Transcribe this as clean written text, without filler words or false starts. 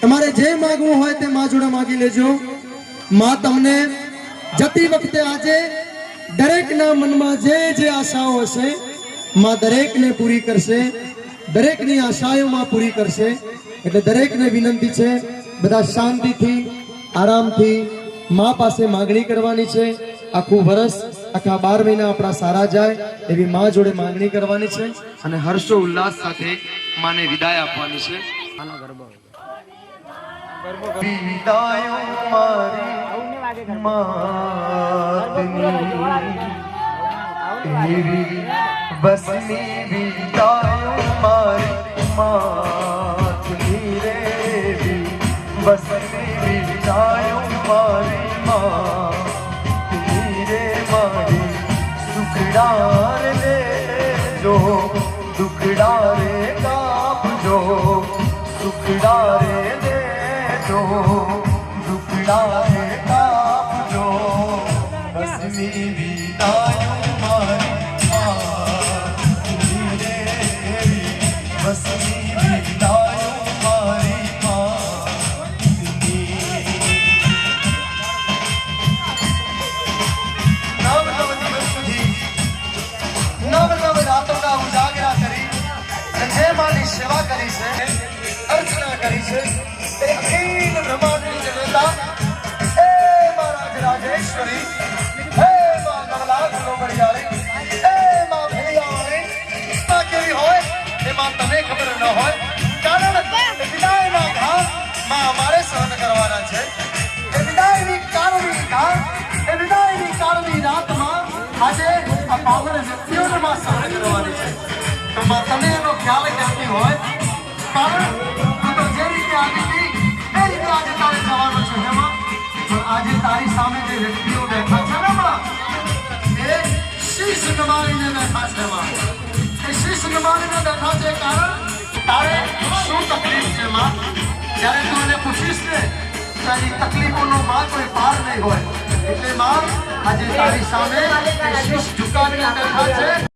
તમારે જે માંગવું હોય તે માં જોડે માંગી લેજો। માં તમને જતી વખતે આજે દરેકના મનમાં જે જે આશાઓ હશે માં દરેકને પૂરી કરશે, દરેકની આશાઓ માં પૂરી કરશે। એટલે દરેકને વિનંતી છે બધા શાંતિથી આરામથી માં પાસે માંગણી કરવાની છે। આખું વર્ષ આખા 12 મહિના આપણા સારા જાય એવી માં જોડે માંગણી કરવાની છે અને હર્ષો ઉલ્લાસ સાથે માને વિદાય આપવાની છે। વિદાયો મારી એવી બસની વિદાયો મારી માતની રે બસની વિદાયો મારી માતની રે મારી સુખડાર લેજો દુખડા રે કાપજો સુખડા રે દેજો દુખડા રે કાપજો બસની વિદાયો મારી માતની રે બસની વિદાયો મારી सेवा करी से अर्चना करी से अखिल ब्रह्मांड की जनता हे महाराज राजेश्वरी हे मां नवलाख लोमड़ियाली हे मां भैयारी मां केवी होय ते मां तने खबर न होय कारण विदाय ना घा मां हमारे सहन करवाना छे ए विदाय नी कारणनी रात मां आजे आ पावन व्यक्तिओ ने मां सहन करवानी छे तो मां तने एनो ख्याल करती होय कारण तो जे रीते आती थी ए रीते आज तारे जवानो छे हेमा तो आज तारी सामे जे व्यक्तिओ बैठा छे ने मां ए शीश नमाવીને बैठा छे मां ए शीश नमाવીને बैठा छे कारण तारे શું તકલીફ છે मां જ્યારે તું એને પૂછીશ ને તારી તકલીફોનો માં કોઈ પાર નહીં હોય એટલે मां આજે તારી સામે शीश ઝુકાવીને बैठा छे